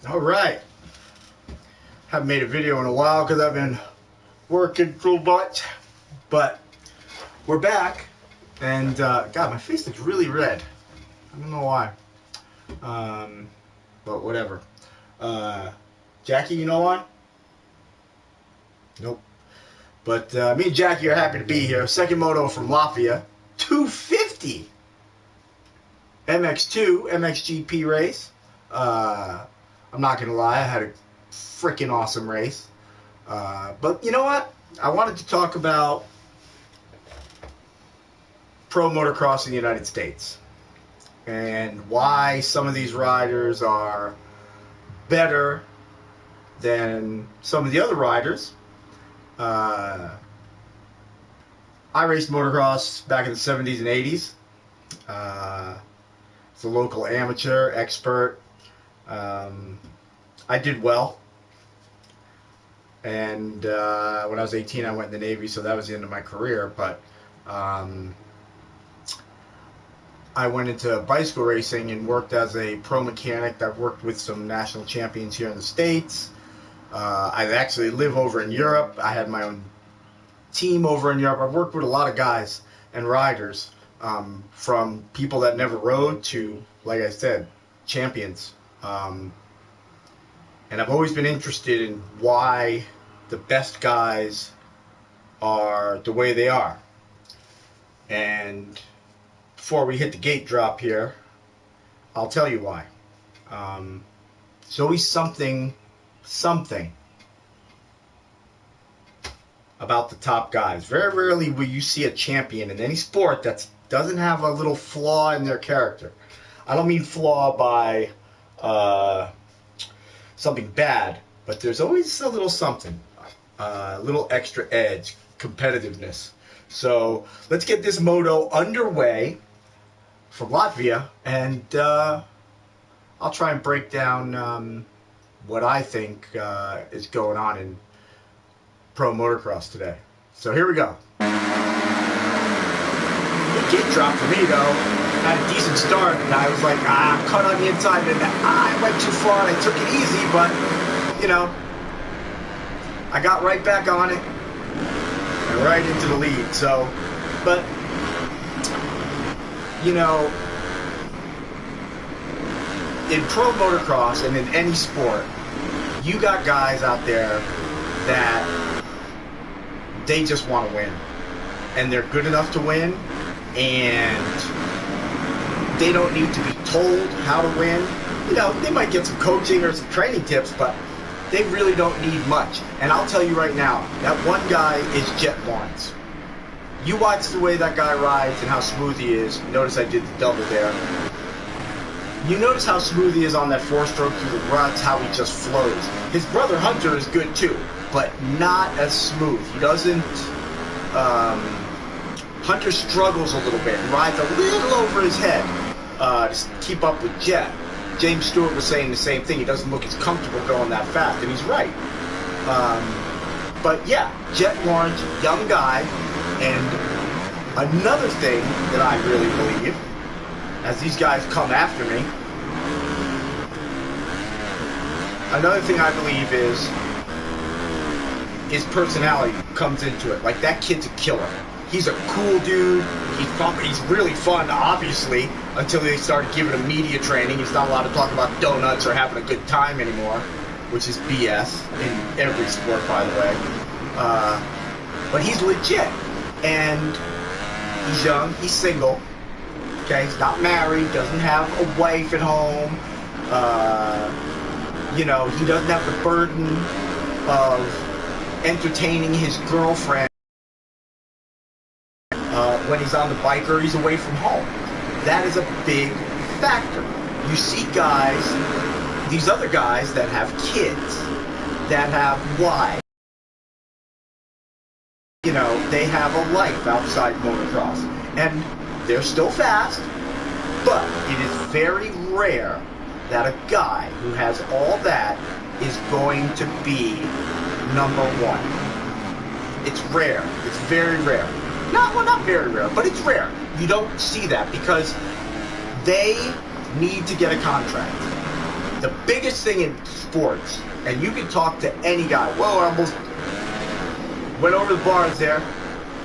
All right. Haven't made a video in a while because I've been working full butt, but we're back, and God, my face looks really red. I don't know why, but whatever. Jackie, you know why? Nope. But me and Jackie are happy to be here. Second moto from Latvia, 250 MX2 MXGP race. I'm not gonna lie, I had a freaking awesome race. But you know what? I wanted to talk about pro motocross in the United States and why some of these riders are better than some of the other riders. I raced motocross back in the 70s and 80s. As a local amateur, expert. I did well. And when I was 18, I went in the Navy, so that was the end of my career. But I went into bicycle racing and worked as a pro mechanic. I've worked with some national champions here in the States. I actually live over in Europe. I had my own team over in Europe. I've worked with a lot of guys and riders, from people that never rode to, like I said, champions. And I've always been interested in why the best guys are the way they are. And before we hit the gate drop here, I'll tell you why. There's always something about the top guys. Very rarely will you see a champion in any sport that doesn't have a little flaw in their character. I don't mean flaw by something bad, but there's always a little something, a little extra edge, competitiveness. So let's get this moto underway from Latvia, and I'll try and break down what I think is going on in pro motocross today. So here we go. The gate drop for me though. Had a decent start, and I was like, I'm cut on the inside, and I went too far, and I took it easy, but, you know, I got right back on it, and right into the lead, so, but, you know, in pro motocross, and in any sport, you got guys out there that they just want to win, and they're good enough to win, and they don't need to be told how to win. You know, they might get some coaching or some training tips, but they really don't need much. And I'll tell you right now, that one guy is Jet Lawrence. You watch the way that guy rides and how smooth he is. Notice I did the double there. You notice how smooth he is on that four-stroke through the ruts, how he just flows. His brother Hunter is good too, but not as smooth. He doesn't... Hunter struggles a little bit and rides a little over his head to keep up with Jet. James Stewart was saying the same thing. He doesn't look as comfortable going that fast, and he's right. But yeah, Jet Lawrence, young guy, and another thing that I really believe, as these guys come after me, another thing I believe is his personality comes into it. Like, that kid's a killer. He's a cool dude. He's really fun, obviously, until they started giving him media training. He's not allowed to talk about donuts or having a good time anymore, which is BS in every sport, by the way. But he's legit, and he's young. He's single. Okay, he's not married. Doesn't have a wife at home. You know, he doesn't have the burden of entertaining his girlfriend when he's on the bike or he's away from home. That is a big factor. You see guys, these other guys that have kids, that have wives, you know, they have a life outside motocross, and they're still fast, but it is very rare that a guy who has all that is going to be number one. It's rare. It's very rare. Not very rare, but it's rare. You don't see that because they need to get a contract. The biggest thing in sports, and you can talk to any guy. Whoa, I almost went over the bars there.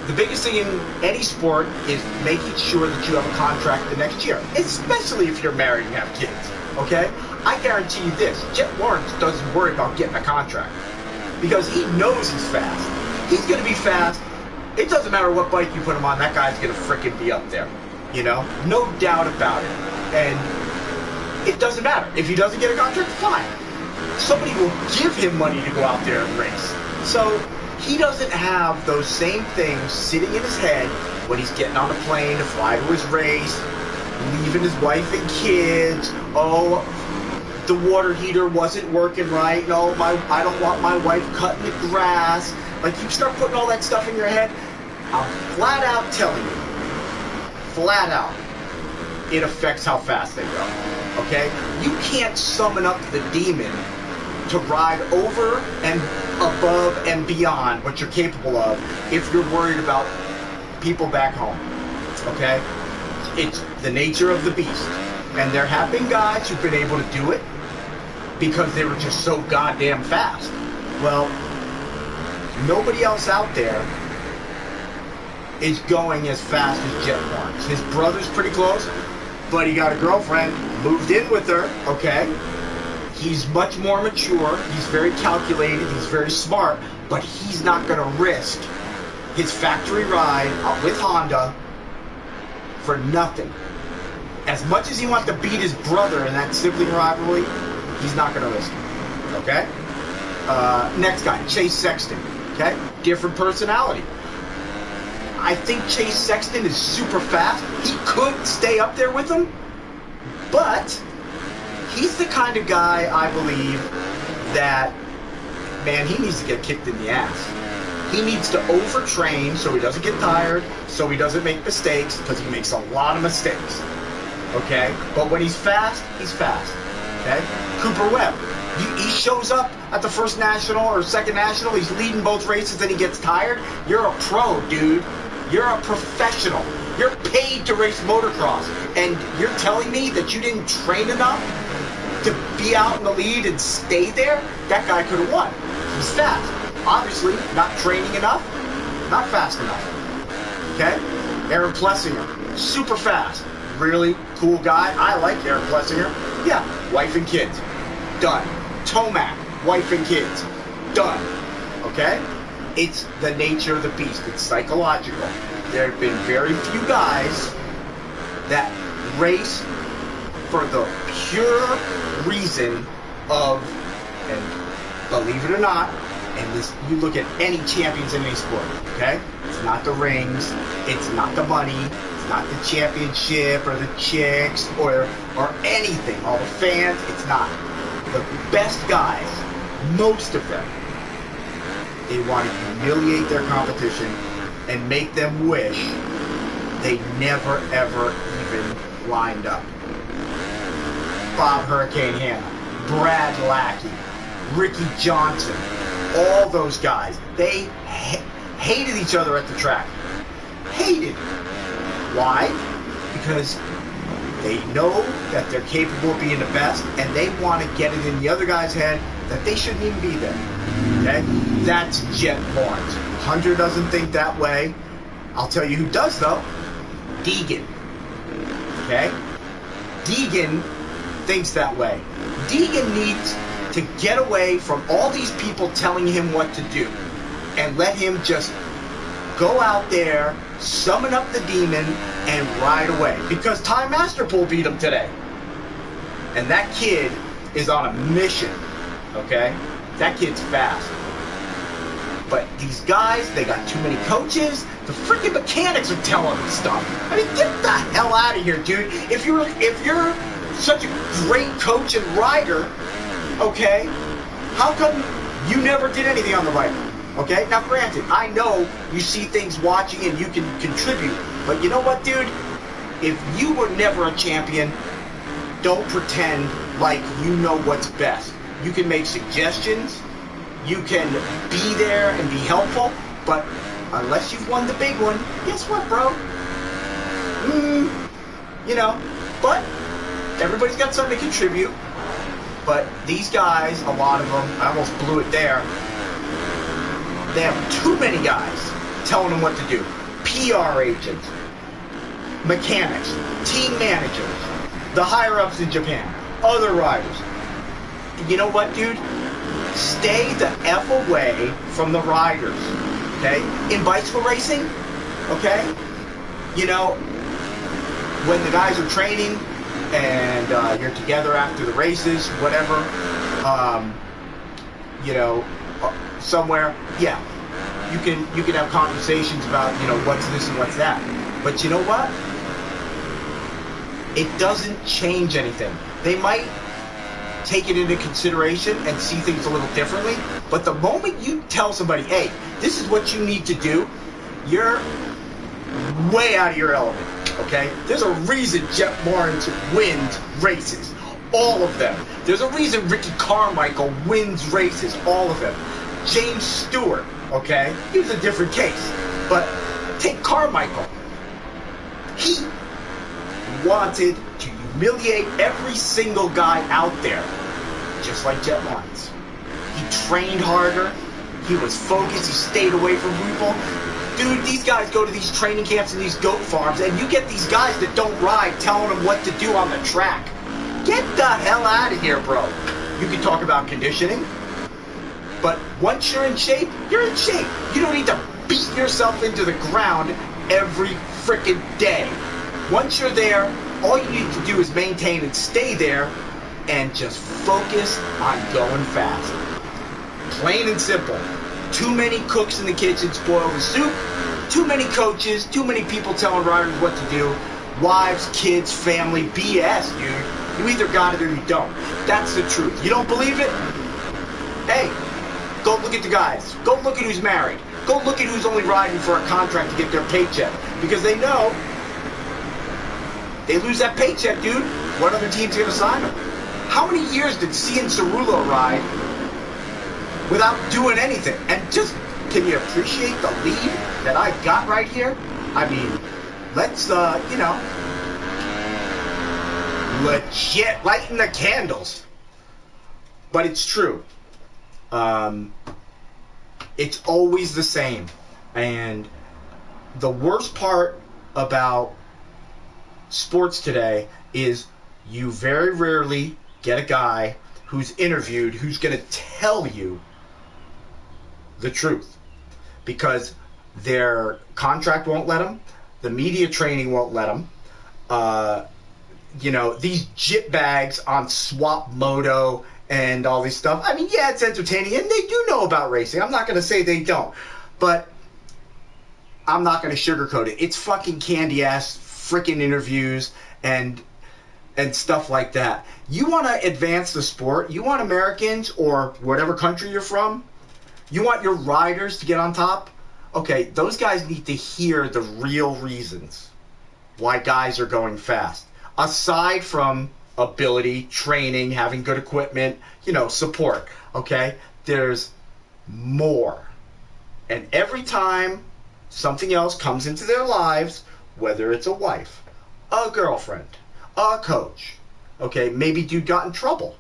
The biggest thing in any sport is making sure that you have a contract the next year, especially if you're married and have kids, okay? I guarantee you this, Jet Lawrence doesn't worry about getting a contract because he knows he's fast. He's going to be fast. It doesn't matter what bike you put him on, that guy's going to frickin' be up there, you know? No doubt about it. And it doesn't matter. If he doesn't get a contract, fine. Somebody will give him money to go out there and race. So he doesn't have those same things sitting in his head when he's getting on a plane to fly to his race, leaving his wife and kids. Oh, the water heater wasn't working right. No, I don't want my wife cutting the grass. Like, you start putting all that stuff in your head, I'm flat out telling you, flat out, it affects how fast they go, okay? You can't summon up the demon to ride over and above and beyond what you're capable of if you're worried about people back home, okay? It's the nature of the beast. And there have been guys who've been able to do it because they were just so goddamn fast. Well, nobody else out there is going as fast as Jet Lawrence. His brother's pretty close, but he got a girlfriend, moved in with her, okay? He's much more mature, he's very calculated, he's very smart, but he's not going to risk his factory ride with Honda for nothing. As much as he wants to beat his brother in that sibling rivalry, he's not going to risk it, okay? Next guy, Chase Sexton, okay? Different personality. I think Chase Sexton is super fast. He could stay up there with him, but he's the kind of guy, I believe, that, man, he needs to get kicked in the ass. He needs to overtrain so he doesn't get tired, so he doesn't make mistakes, because he makes a lot of mistakes, okay? But when he's fast, okay? Cooper Webb, he shows up at the first national or second national, he's leading both races, then he gets tired. You're a pro, dude. You're a professional. You're paid to race motocross, and you're telling me that you didn't train enough to be out in the lead and stay there? That guy could have won. He's fast. Obviously, not training enough, not fast enough. Okay? Aaron Plessinger, super fast. Really cool guy. I like Aaron Plessinger. Yeah, wife and kids. Done. Tomac, wife and kids. Done. Okay? It's the nature of the beast. It's psychological. There have been very few guys that race for the pure reason of, and believe it or not, and this, you look at any champions in any sport, okay? It's not the rings, it's not the money, it's not the championship or the chicks or anything, all the fans, it's not. The best guys, most of them, they want to humiliate their competition and make them wish they never ever even lined up. Bob Hurricane Hanna, Brad Lackey, Ricky Johnson, all those guys, they hated each other at the track. Hated. Why? Because they know that they're capable of being the best, and they want to get it in the other guy's head that they shouldn't even be there. Okay? That's Jet Lawrence. Hunter doesn't think that way. I'll tell you who does, though. Deegan. Okay? Deegan thinks that way. Deegan needs to get away from all these people telling him what to do and let him just go out there, summon up the demon, and ride away. Because Ty Masterpool beat him today. And that kid is on a mission. Okay? That kid's fast. But these guys, they got too many coaches. The freaking mechanics are telling them stuff. I mean, get the hell out of here, dude. If you're such a great coach and rider, okay, how come you never did anything on the bike? Okay? Now, granted, I know you see things watching and you can contribute. But you know what, dude? If you were never a champion, don't pretend like you know what's best. You can make suggestions. You can be there and be helpful. But unless you've won the big one, guess what, bro? You know, but everybody's got something to contribute. But these guys, a lot of them, I almost blew it there, they have too many guys telling them what to do. PR agents, mechanics, team managers, the higher-ups in Japan, other riders. You know what, dude? Stay the F away from the riders, okay? In bicycle racing, okay? You know, when the guys are training and you're together after the races, whatever, you know, somewhere, yeah, you can have conversations about, you know, what's this and what's that. But you know what? It doesn't change anything. They might take it into consideration and see things a little differently, but the moment you tell somebody, hey, this is what you need to do, you're way out of your element, okay? There's a reason Jeff Lawrence wins races, all of them. There's a reason Ricky Carmichael wins races, all of them. James Stewart, okay? He was a different case, but take Carmichael. He wanted to humiliate every single guy out there, just like Jet Lawrence. He trained harder. He was focused. He stayed away from people. Dude, these guys go to these training camps and these goat farms, and you get these guys that don't ride telling them what to do on the track. Get the hell out of here, bro. You can talk about conditioning, but once you're in shape, you're in shape. You don't need to beat yourself into the ground every frickin' day. Once you're there, all you need to do is maintain and stay there and just focus on going fast. Plain and simple. Too many cooks in the kitchen spoil the soup. Too many coaches, too many people telling riders what to do. Wives, kids, family, BS, dude. You either got it or you don't. That's the truth. You don't believe it? Hey, go look at the guys. Go look at who's married. Go look at who's only riding for a contract to get their paycheck. Because they know they lose that paycheck, dude. What other team's going to sign them? How many years did Cian Cerullo ride without doing anything? And just, can you appreciate the lead that I got right here? I mean, let's, you know, legit lighten the candles. But it's true. It's always the same. And the worst part about sports today is you very rarely get a guy who's interviewed who's going to tell you the truth, because their contract won't let them, the media training won't let them. You know, these jit bags on swap moto and all this stuff. I mean, yeah, it's entertaining, and they do know about racing. I'm not going to say they don't, but I'm not going to sugarcoat it. It's fucking candy ass freaking interviews and stuff like that. You want to advance the sport? You want Americans, or whatever country you're from, you want your riders to get on top? Okay, those guys need to hear the real reasons why guys are going fast. Aside from ability, training, having good equipment, you know, support, okay? There's more. And every time something else comes into their lives, whether it's a wife, a girlfriend, a coach, okay, maybe dude got in trouble,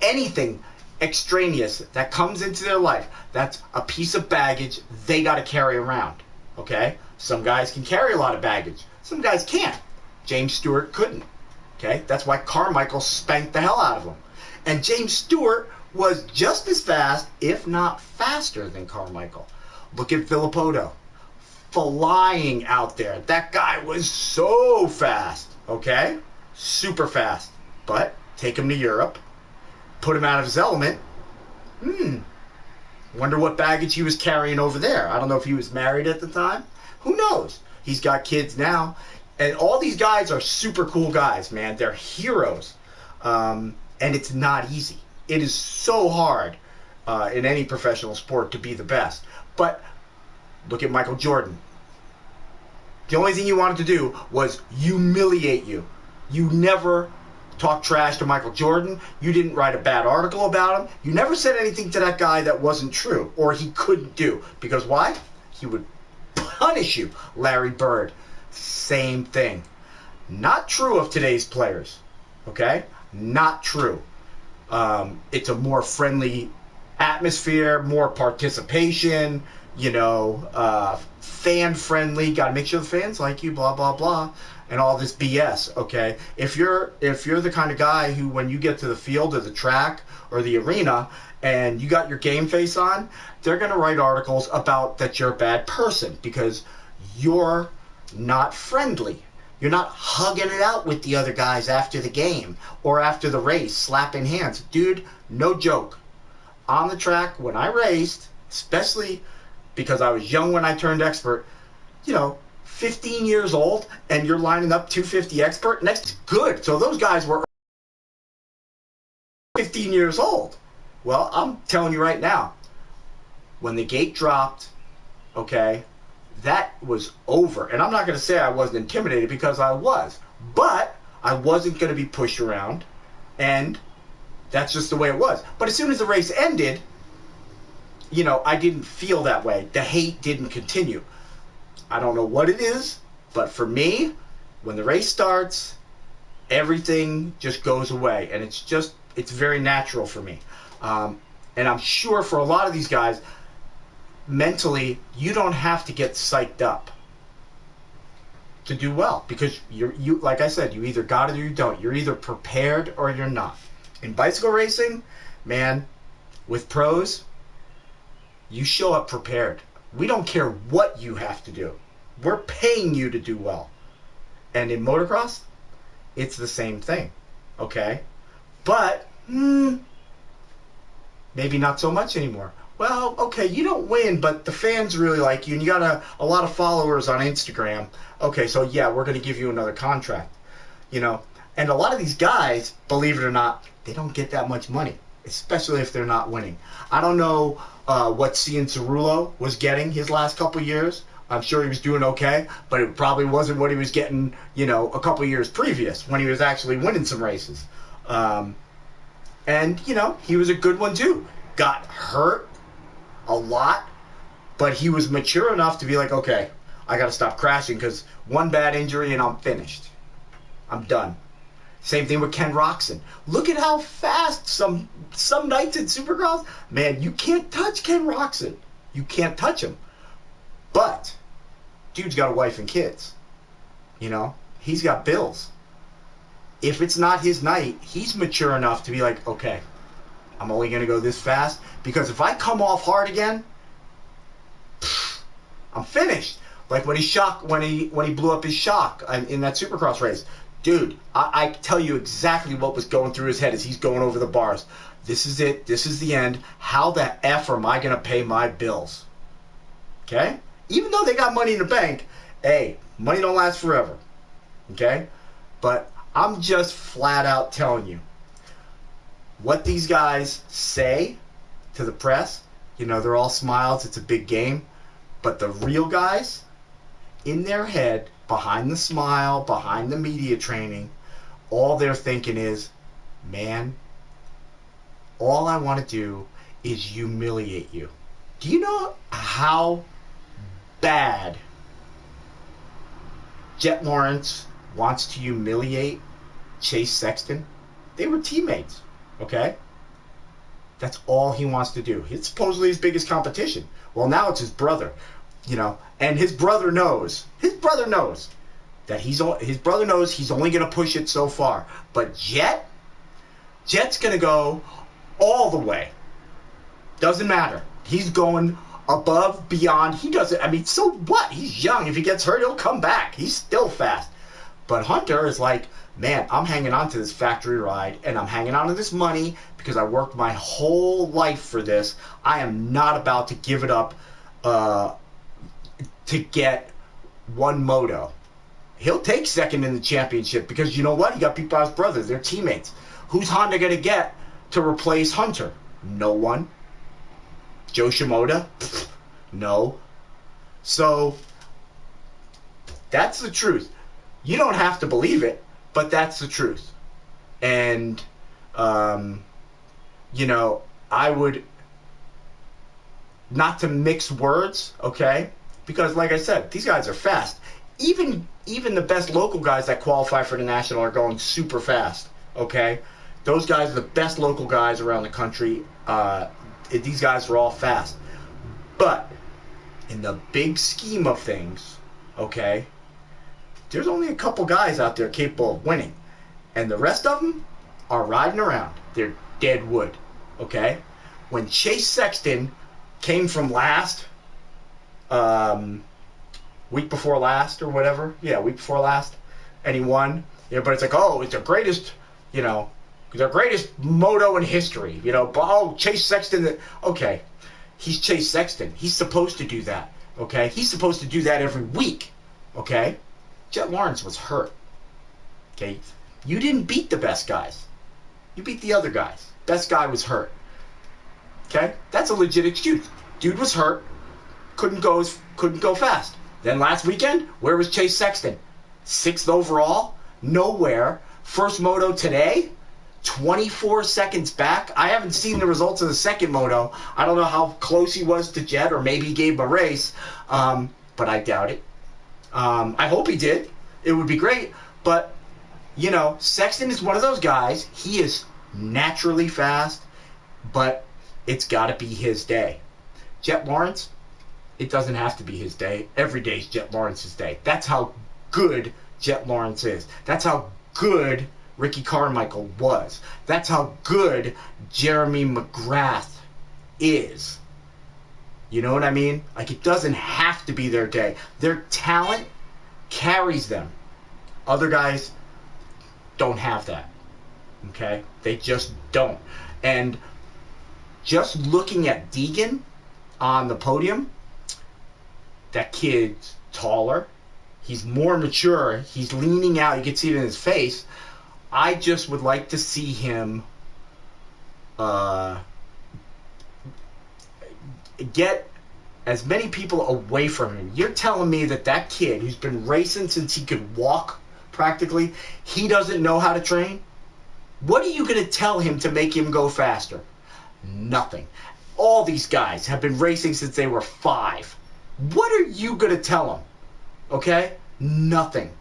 anything extraneous that comes into their life, that's a piece of baggage they got to carry around, okay? Some guys can carry a lot of baggage. Some guys can't. James Stewart couldn't, okay? That's why Carmichael spanked the hell out of him. And James Stewart was just as fast, if not faster, than Carmichael. Look at Villopoto. Flying out there. That guy was so fast, okay? Super fast. But take him to Europe, put him out of his element. Wonder what baggage he was carrying over there. I don't know if he was married at the time. Who knows? He's got kids now. And all these guys are super cool guys, man. They're heroes. And it's not easy. It is so hard in any professional sport to be the best. But look at Michael Jordan. The only thing you wanted to do was humiliate you. You never talked trash to Michael Jordan. You didn't write a bad article about him. You never said anything to that guy that wasn't true or he couldn't do. Because why? He would punish you. Larry Bird, same thing. Not true of today's players. Okay? Not true. It's a more friendly atmosphere, more participation, fan friendly. Got to make sure the fans like you, blah blah blah, and all this BS. Okay, if you're the kind of guy who, when you get to the field or the track or the arena and you got your game face on, they're gonna write articles about that you're a bad person because you're not friendly. You're not hugging it out with the other guys after the game or after the race, slapping hands. Dude, no joke. On the track, when I raced, especially because I was young when I turned expert, 15 years old, and you're lining up 250 expert, next, good. So those guys were 15 years old. Well, I'm telling you right now, when the gate dropped, okay, that was over. And I'm not going to say I wasn't intimidated, because I was. But I wasn't going to be pushed around, and that's just the way it was. But as soon as the race ended, I didn't feel that way. The hate didn't continue. I don't know what it is, but for me, when the race starts, everything just goes away. And it's very natural for me. And I'm sure for a lot of these guys, mentally, you don't have to get psyched up to do well, because you like I said, you either got it or you don't. You're either prepared or you're not. In bicycle racing, man, with pros, you show up prepared. We don't care what you have to do. We're paying you to do well. And in motocross, it's the same thing. Okay? But maybe not so much anymore. Well, okay, you don't win, but the fans really like you, and you got a lot of followers on Instagram. Okay, so yeah, we're going to give you another contract. And a lot of these guys, believe it or not, they don't get that much money, especially if they're not winning. I don't know what Cian Cerullo was getting his last couple years. I'm sure he was doing okay, but it probably wasn't what he was getting, a couple years previous when he was actually winning some races. And, he was a good one too. Got hurt a lot, but he was mature enough to be like, okay, I got to stop crashing, because one bad injury and I'm finished. I'm done. Same thing with Ken Roczen. Look at how fast some nights in Supercross, man, you can't touch Ken Roczen. You can't touch him. But dude's got a wife and kids. He's got bills. If it's not his night, he's mature enough to be like, okay, I'm only going to go this fast, because if I come off hard again, I'm finished. Like when he blew up his shock in that Supercross race. Dude, I tell you exactly what was going through his head as he's going over the bars. This is it. This is the end. How the F am I going to pay my bills? Okay? Even though they got money in the bank, hey, money don't last forever. Okay? But I'm just flat out telling you, what these guys say to the press, they're all smiles, it's a big game. But the real guys, in their head, behind the smile, behind the media training, all they're thinking is, man, all I want to do is humiliate you. Do you know how bad Jet Lawrence wants to humiliate Chase Sexton? They were teammates, okay? That's all he wants to do. It's supposedly his biggest competition. Well, now it's his brother, and his brother knows. His brother knows that he's only going to push it so far. But Jet's going to go all the way. Doesn't matter. He's going above, beyond. He doesn't. So what? He's young. If he gets hurt, he'll come back. He's still fast. But Hunter is like, man, I'm hanging on to this factory ride, and I'm hanging on to this money because I worked my whole life for this. I am not about to give it up to get one moto. He'll take second in the championship because you know what? He got beat by his brothers. They're teammates. Who's Honda going to get to replace Hunter? No one. Joe Shimoda? No. So that's the truth. You don't have to believe it, but that's the truth. And, I would, not to mix words, okay? Because like I said, these guys are fast. Even the best local guys that qualify for the national are going super fast, okay? Those guys are the best local guys around the country. These guys are all fast. But in the big scheme of things, okay, there's only a couple guys out there capable of winning. And the rest of them are riding around. They're dead wood, okay? When Chase Sexton came from last, week before last or whatever, week before last, and he won, everybody's like, oh, it's the greatest, the greatest moto in history, oh, Chase Sexton, okay, he's Chase Sexton. He's supposed to do that, okay? He's supposed to do that every week, okay? Jet Lawrence was hurt, okay? You didn't beat the best guys. You beat the other guys. Best guy was hurt, okay? That's a legit excuse. Dude was hurt, couldn't go fast. Then last weekend, where was Chase Sexton? 6th overall, nowhere. First moto today, 24 seconds back. I haven't seen the results of the second moto. I don't know how close he was to Jet, or maybe he gave him a race, but I doubt it. I hope he did. It would be great. But, Sexton is one of those guys. He is naturally fast, but it's got to be his day. Jet Lawrence, it doesn't have to be his day. Every day's Jet Lawrence's day. That's how good Jet Lawrence is. That's how good Ricky Carmichael was. That's how good Jeremy McGrath is. You know what I mean? Like, it doesn't have to be their day. Their talent carries them. Other guys don't have that. Okay? They just don't. And just looking at Deegan on the podium, that kid's taller. He's more mature. He's leaning out. You can see it in his face. I just would like to see him get as many people away from him. You're telling me that kid who's been racing since he could walk practically, he doesn't know how to train? What are you going to tell him to make him go faster? Nothing. All these guys have been racing since they were 5. What are you going to tell them? Okay? Nothing.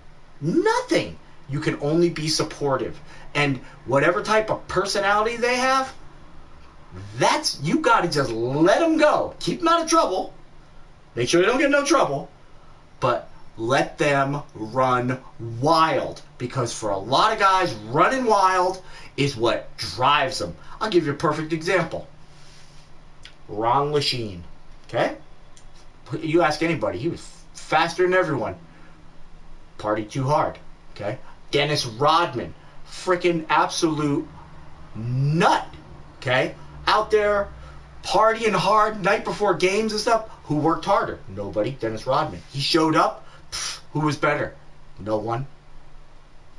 Nothing. You can only be supportive. And whatever type of personality they have, you got to just let them go. Keep them out of trouble. Make sure they don't get in no trouble. But let them run wild. Because for a lot of guys, running wild is what drives them. I'll give you a perfect example. Ron Lachine. Okay? You ask anybody, he was faster than everyone. Partied too hard. Okay? Dennis Rodman. Freaking absolute nut. Okay? Out there partying hard night before games and stuff. Who worked harder? Nobody. Dennis Rodman. He showed up. Who was better? No one.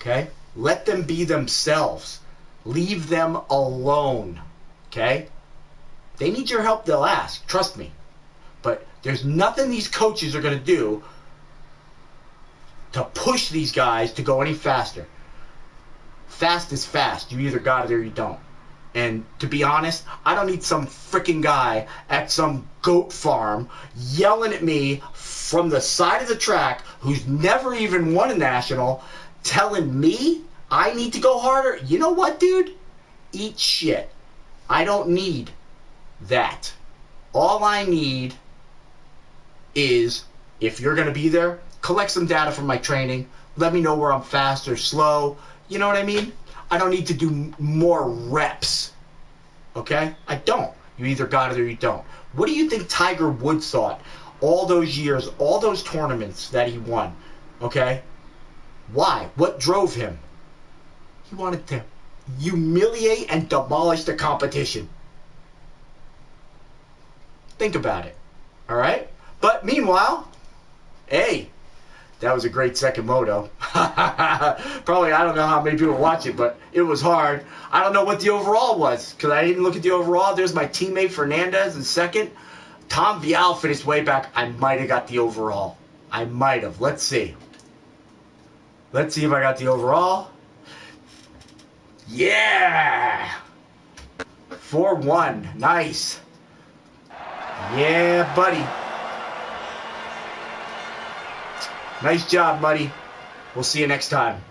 Okay? Let them be themselves. Leave them alone. Okay? They need your help, they'll ask. Trust me. But there's nothing these coaches are going to do to push these guys to go any faster. Fast is fast. You either got it or you don't. And to be honest, I don't need some freaking guy at some goat farm yelling at me from the side of the track who's never even won a national telling me I need to go harder. You know what, dude? Eat shit. I don't need that. All I need is, if you're going to be there, collect some data from my training. Let me know where I'm fast or slow. You know what I mean? I don't need to do more reps. Okay? I don't. You either got it or you don't. What do you think Tiger Woods thought all those years, all those tournaments that he won? Okay? Why? What drove him? He wanted to humiliate and demolish the competition. Think about it. All right? But meanwhile, hey, that was a great second moto. Probably, I don't know how many people watch it, but it was hard. I don't know what the overall was, because I didn't look at the overall. There's my teammate Fernandez in second. Tom Vial finished way back. I might have got the overall. I might have. Let's see. Let's see if I got the overall. Yeah! 4-1. Nice. Yeah, buddy. Nice job, buddy. We'll see you next time.